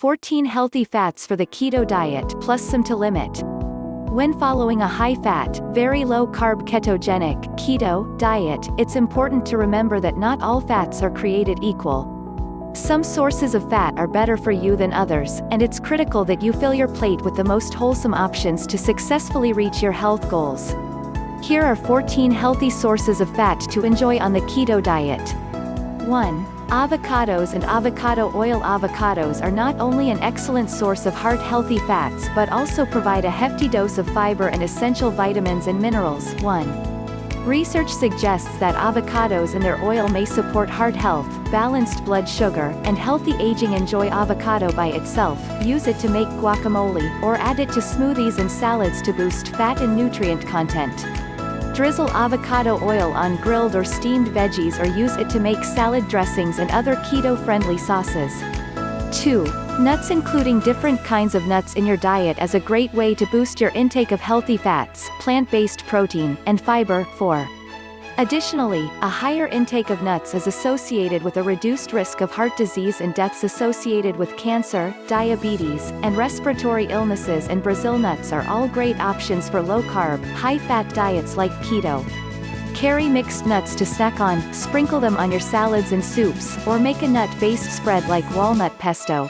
14 healthy fats for the keto diet plus some to limit. When following a high-fat, very low-carb ketogenic, keto diet, it's important to remember that not all fats are created equal. Some sources of fat are better for you than others, and it's critical that you fill your plate with the most wholesome options to successfully reach your health goals. Here are 14 healthy sources of fat to enjoy on the keto diet. 1. Avocados and avocado oil. Avocados are not only an excellent source of heart-healthy fats but also provide a hefty dose of fiber and essential vitamins and minerals. 1. Research suggests that avocados and their oil may support heart health, balanced blood sugar, and healthy aging. Enjoy avocado by itself, use it to make guacamole, or add it to smoothies and salads to boost fat and nutrient content. Drizzle avocado oil on grilled or steamed veggies or use it to make salad dressings and other keto-friendly sauces. 2. Nuts. Including different kinds of nuts in your diet is a great way to boost your intake of healthy fats, plant-based protein, and fiber. 4. Additionally, a higher intake of nuts is associated with a reduced risk of heart disease and deaths associated with cancer, diabetes, and respiratory illnesses. And Brazil nuts are all great options for low-carb, high-fat diets like keto. Carry mixed nuts to snack on, sprinkle them on your salads and soups, or make a nut-based spread like walnut pesto.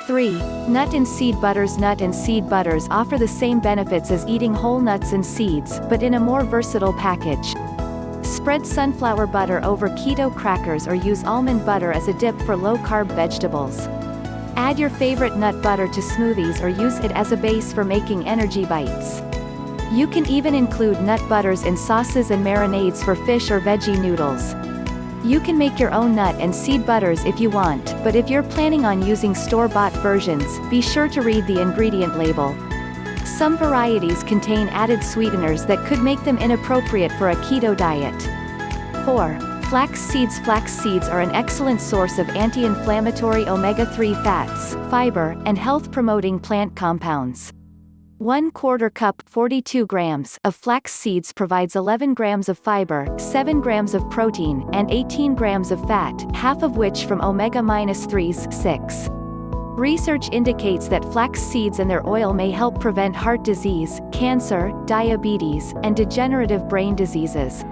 3. Nut and seed butters. Nut and seed butters offer the same benefits as eating whole nuts and seeds, but in a more versatile package. Spread sunflower butter over keto crackers or use almond butter as a dip for low-carb vegetables. Add your favorite nut butter to smoothies or use it as a base for making energy bites. You can even include nut butters in sauces and marinades for fish or veggie noodles. You can make your own nut and seed butters if you want, but if you're planning on using store-bought versions, be sure to read the ingredient label. Some varieties contain added sweeteners that could make them inappropriate for a keto diet. 4. Flax seeds. Flax seeds are an excellent source of anti-inflammatory omega-3 fats, fiber, and health-promoting plant compounds. 1/4 cup 42 grams of flax seeds provides 11 grams of fiber, 7 grams of protein, and 18 grams of fat, half of which from omega-3s. 6. Research indicates that flax seeds and their oil may help prevent heart disease, cancer, diabetes, and degenerative brain diseases.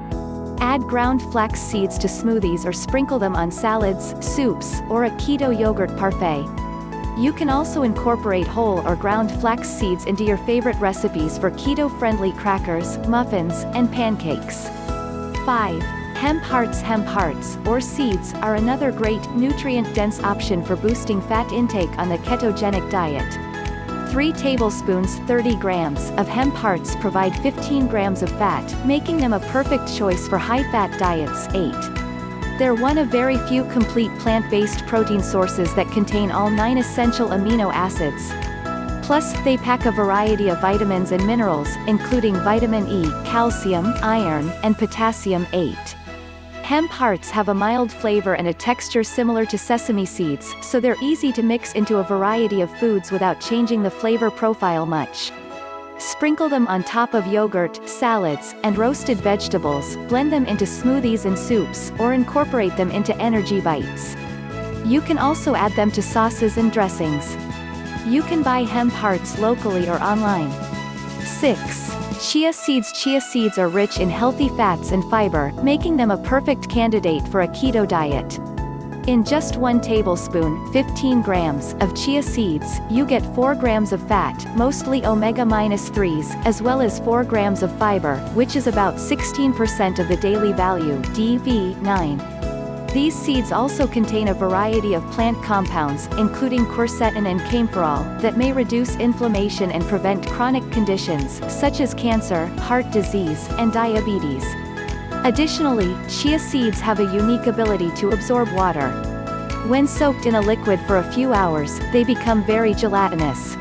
Add ground flax seeds to smoothies or sprinkle them on salads, soups, or a keto yogurt parfait. You can also incorporate whole or ground flax seeds into your favorite recipes for keto-friendly crackers, muffins, and pancakes. 5. Hemp hearts. Hemp hearts, or seeds, are another great, nutrient-dense option for boosting fat intake on the ketogenic diet. 3 tablespoons 30 grams of hemp hearts provide 15 grams of fat, making them a perfect choice for high-fat diets. 8. They're one of very few complete plant-based protein sources that contain all 9 essential amino acids. Plus, they pack a variety of vitamins and minerals, including vitamin E, calcium, iron, and potassium. 8. Hemp hearts have a mild flavor and a texture similar to sesame seeds, so they're easy to mix into a variety of foods without changing the flavor profile much. Sprinkle them on top of yogurt, salads, and roasted vegetables, blend them into smoothies and soups, or incorporate them into energy bites. You can also add them to sauces and dressings. You can buy hemp hearts locally or online. 6. Chia seeds. Chia seeds are rich in healthy fats and fiber, making them a perfect candidate for a keto diet. In just 1 tablespoon, 15 grams, of chia seeds, you get 4 grams of fat, mostly omega-3s, as well as 4 grams of fiber, which is about 16% of the daily value, DV9. These seeds also contain a variety of plant compounds, including quercetin and camphorol, that may reduce inflammation and prevent chronic conditions, such as cancer, heart disease, and diabetes. Additionally, chia seeds have a unique ability to absorb water. When soaked in a liquid for a few hours, they become very gelatinous.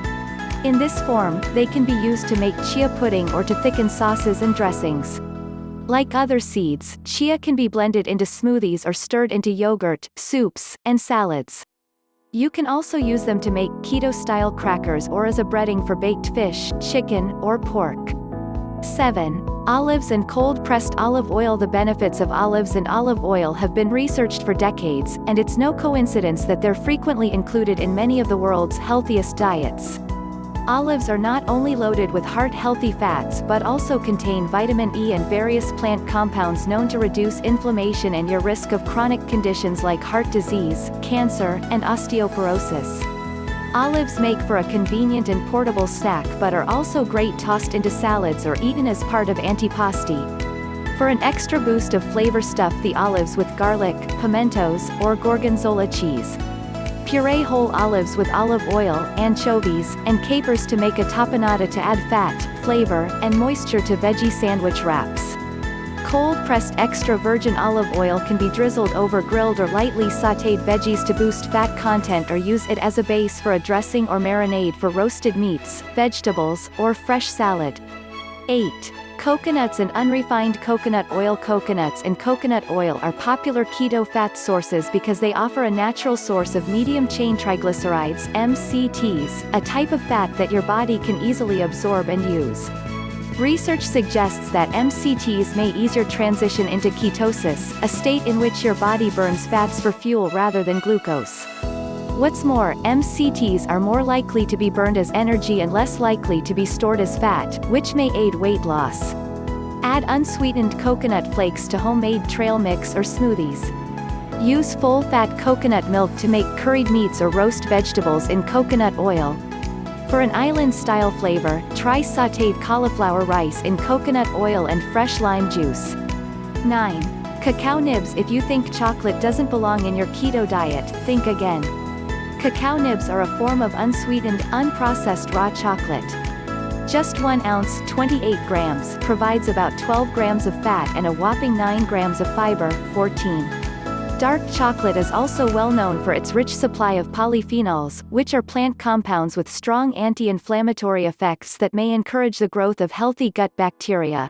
In this form, they can be used to make chia pudding or to thicken sauces and dressings. Like other seeds, chia can be blended into smoothies or stirred into yogurt, soups, and salads. You can also use them to make keto-style crackers or as a breading for baked fish, chicken, or pork. 7. Olives and cold-pressed olive oil. The benefits of olives and olive oil have been researched for decades, and it's no coincidence that they're frequently included in many of the world's healthiest diets. Olives are not only loaded with heart-healthy fats but also contain vitamin E and various plant compounds known to reduce inflammation and your risk of chronic conditions like heart disease, cancer, and osteoporosis. Olives make for a convenient and portable snack but are also great tossed into salads or eaten as part of antipasti. For an extra boost of flavor, stuff the olives with garlic, pimentos, or gorgonzola cheese. Puree whole olives with olive oil, anchovies, and capers to make a tapenade to add fat, flavor, and moisture to veggie sandwich wraps. Cold-pressed extra virgin olive oil can be drizzled over grilled or lightly sautéed veggies to boost fat content, or use it as a base for a dressing or marinade for roasted meats, vegetables, or fresh salad. 8. Coconuts and unrefined coconut oil. Coconuts and coconut oil are popular keto fat sources because they offer a natural source of medium-chain triglycerides, MCTs, a type of fat that your body can easily absorb and use. Research suggests that MCTs may ease your transition into ketosis, a state in which your body burns fats for fuel rather than glucose. What's more, MCTs are more likely to be burned as energy and less likely to be stored as fat, which may aid weight loss. Add unsweetened coconut flakes to homemade trail mix or smoothies. Use full-fat coconut milk to make curried meats or roast vegetables in coconut oil. For an island-style flavor, try sautéed cauliflower rice in coconut oil and fresh lime juice. 9. Cacao nibs. If you think chocolate doesn't belong in your keto diet, think again. Cacao nibs are a form of unsweetened, unprocessed raw chocolate. Just 1 ounce, 28 grams, provides about 12 grams of fat and a whopping 9 grams of fiber, 14. Dark chocolate is also well known for its rich supply of polyphenols, which are plant compounds with strong anti-inflammatory effects that may encourage the growth of healthy gut bacteria.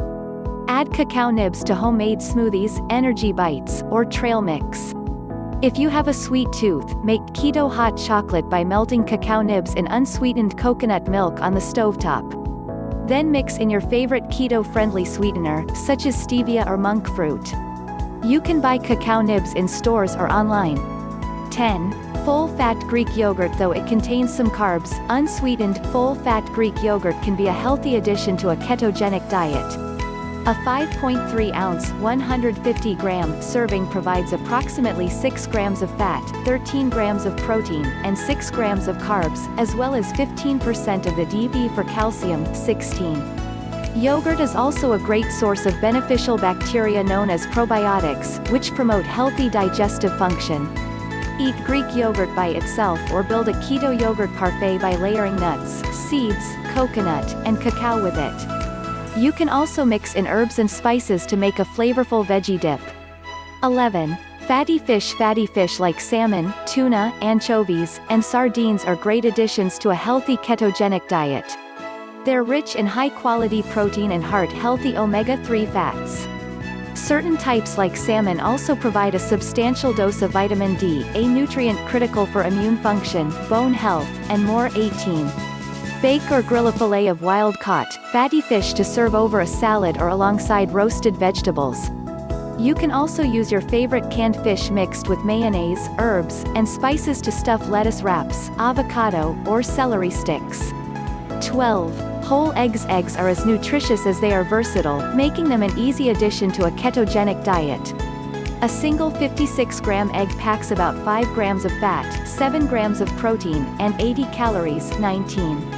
Add cacao nibs to homemade smoothies, energy bites, or trail mix. If you have a sweet tooth, make keto hot chocolate by melting cacao nibs in unsweetened coconut milk on the stovetop. Then mix in your favorite keto-friendly sweetener, such as stevia or monk fruit. You can buy cacao nibs in stores or online. 10. Full-fat Greek yogurt. Though it contains some carbs, unsweetened, full-fat Greek yogurt can be a healthy addition to a ketogenic diet. A 5.3-ounce, 150-gram serving provides approximately 6 grams of fat, 13 grams of protein, and 6 grams of carbs, as well as 15% of the DB for calcium, 16. Yogurt is also a great source of beneficial bacteria known as probiotics, which promote healthy digestive function. Eat Greek yogurt by itself or build a keto yogurt parfait by layering nuts, seeds, coconut, and cacao with it. You can also mix in herbs and spices to make a flavorful veggie dip. 11. Fatty fish. Fatty fish like salmon, tuna, anchovies, and sardines are great additions to a healthy ketogenic diet. They're rich in high-quality protein and heart-healthy omega-3 fats. Certain types like salmon also provide a substantial dose of vitamin D, a nutrient critical for immune function, bone health, and more. 18. Bake or grill a fillet of wild-caught, fatty fish to serve over a salad or alongside roasted vegetables. You can also use your favorite canned fish mixed with mayonnaise, herbs, and spices to stuff lettuce wraps, avocado, or celery sticks. 12. Whole eggs. Eggs are as nutritious as they are versatile, making them an easy addition to a ketogenic diet. A single 56-gram egg packs about 5 grams of fat, 7 grams of protein, and 80 calories, 19.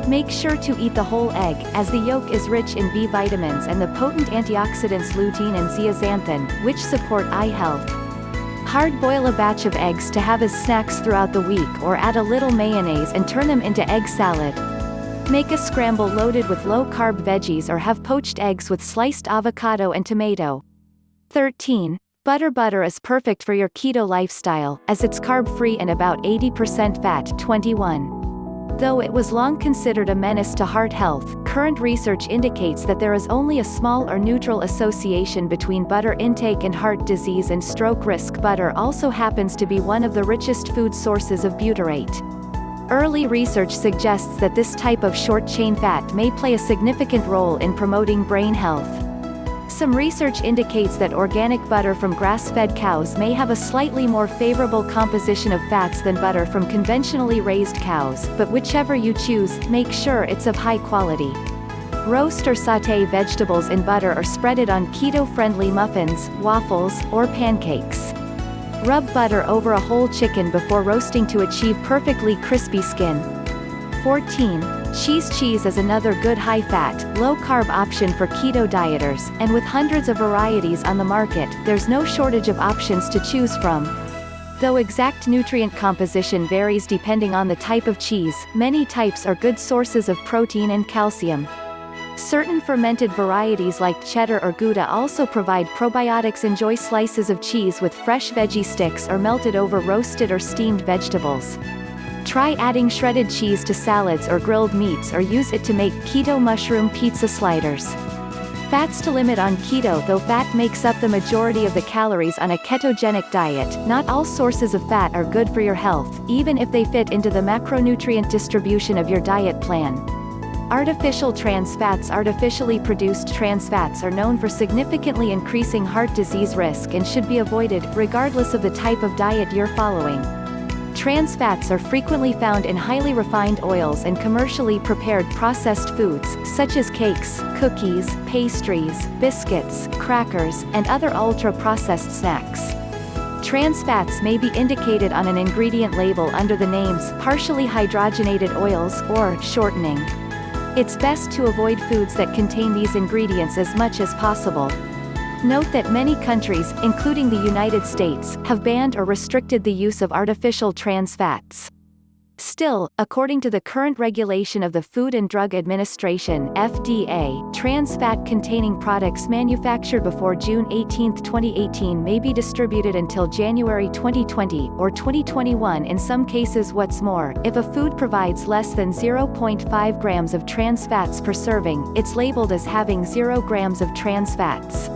Make sure to eat the whole egg, as the yolk is rich in B vitamins and the potent antioxidants lutein and zeaxanthin, which support eye health. Hard-boil a batch of eggs to have as snacks throughout the week, or add a little mayonnaise and turn them into egg salad. Make a scramble loaded with low-carb veggies or have poached eggs with sliced avocado and tomato. 13. Butter. Butter is perfect for your keto lifestyle, as it's carb-free and about 80% fat. 21. Though it was long considered a menace to heart health, current research indicates that there is only a small or neutral association between butter intake and heart disease and stroke risk. Butter also happens to be one of the richest food sources of butyrate. Early research suggests that this type of short-chain fat may play a significant role in promoting brain health. Some research indicates that organic butter from grass-fed cows may have a slightly more favorable composition of fats than butter from conventionally raised cows, but whichever you choose, make sure it's of high quality. Roast or sauté vegetables in butter or spread it on keto-friendly muffins, waffles, or pancakes. Rub butter over a whole chicken before roasting to achieve perfectly crispy skin. 14. Cheese is another good high-fat, low-carb option for keto dieters, and with hundreds of varieties on the market, there's no shortage of options to choose from. Though exact nutrient composition varies depending on the type of cheese, many types are good sources of protein and calcium. Certain fermented varieties like cheddar or Gouda also provide probiotics. Enjoy slices of cheese with fresh veggie sticks or melted over roasted or steamed vegetables. Try adding shredded cheese to salads or grilled meats, or use it to make keto mushroom pizza sliders. Fats to limit on keto. Though fat makes up the majority of the calories on a ketogenic diet, not all sources of fat are good for your health, even if they fit into the macronutrient distribution of your diet plan. Artificial trans fats. Artificially produced trans fats are known for significantly increasing heart disease risk and should be avoided, regardless of the type of diet you're following. Trans fats are frequently found in highly refined oils and commercially prepared processed foods, such as cakes, cookies, pastries, biscuits, crackers, and other ultra-processed snacks. Trans fats may be indicated on an ingredient label under the names partially hydrogenated oils or shortening. It's best to avoid foods that contain these ingredients as much as possible. Note that many countries, including the United States, have banned or restricted the use of artificial trans fats. Still, according to the current regulation of the Food and Drug Administration (FDA), trans fat-containing products manufactured before June 18, 2018 may be distributed until January 2020, or 2021 in some cases. What's more, if a food provides less than 0.5 grams of trans fats per serving, it's labeled as having 0 grams of trans fats.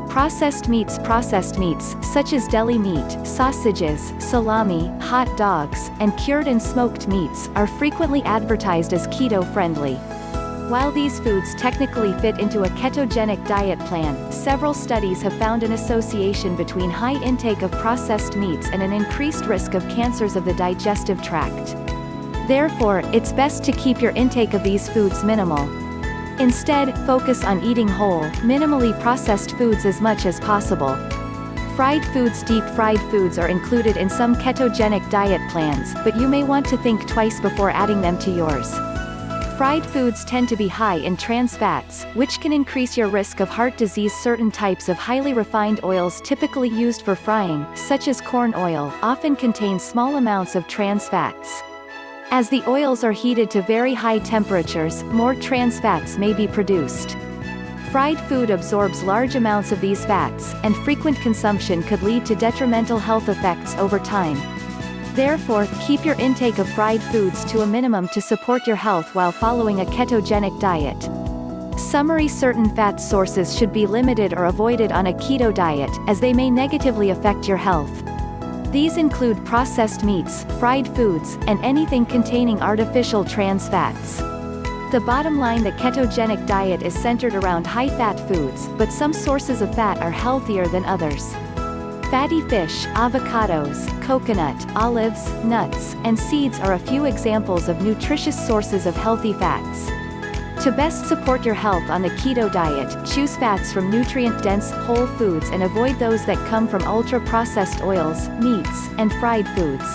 Processed meats, such as deli meat, sausages, salami, hot dogs, and cured and smoked meats, are frequently advertised as keto-friendly. While these foods technically fit into a ketogenic diet plan, several studies have found an association between high intake of processed meats and an increased risk of cancers of the digestive tract. Therefore, it's best to keep your intake of these foods minimal. Instead, focus on eating whole, minimally processed foods as much as possible. Fried foods. Deep fried foods are included in some ketogenic diet plans, but you may want to think twice before adding them to yours. Fried foods tend to be high in trans fats, which can increase your risk of heart disease. Certain types of highly refined oils typically used for frying, such as corn oil, often contain small amounts of trans fats. As the oils are heated to very high temperatures, more trans fats may be produced. Fried food absorbs large amounts of these fats, and frequent consumption could lead to detrimental health effects over time. Therefore, keep your intake of fried foods to a minimum to support your health while following a ketogenic diet. Summary: certain fat sources should be limited or avoided on a keto diet, as they may negatively affect your health. These include processed meats, fried foods, and anything containing artificial trans fats. The bottom line: the ketogenic diet is centered around high-fat foods, but some sources of fat are healthier than others. Fatty fish, avocados, coconut, olives, nuts, and seeds are a few examples of nutritious sources of healthy fats. To best support your health on the keto diet, choose fats from nutrient-dense, whole foods and avoid those that come from ultra-processed oils, meats, and fried foods.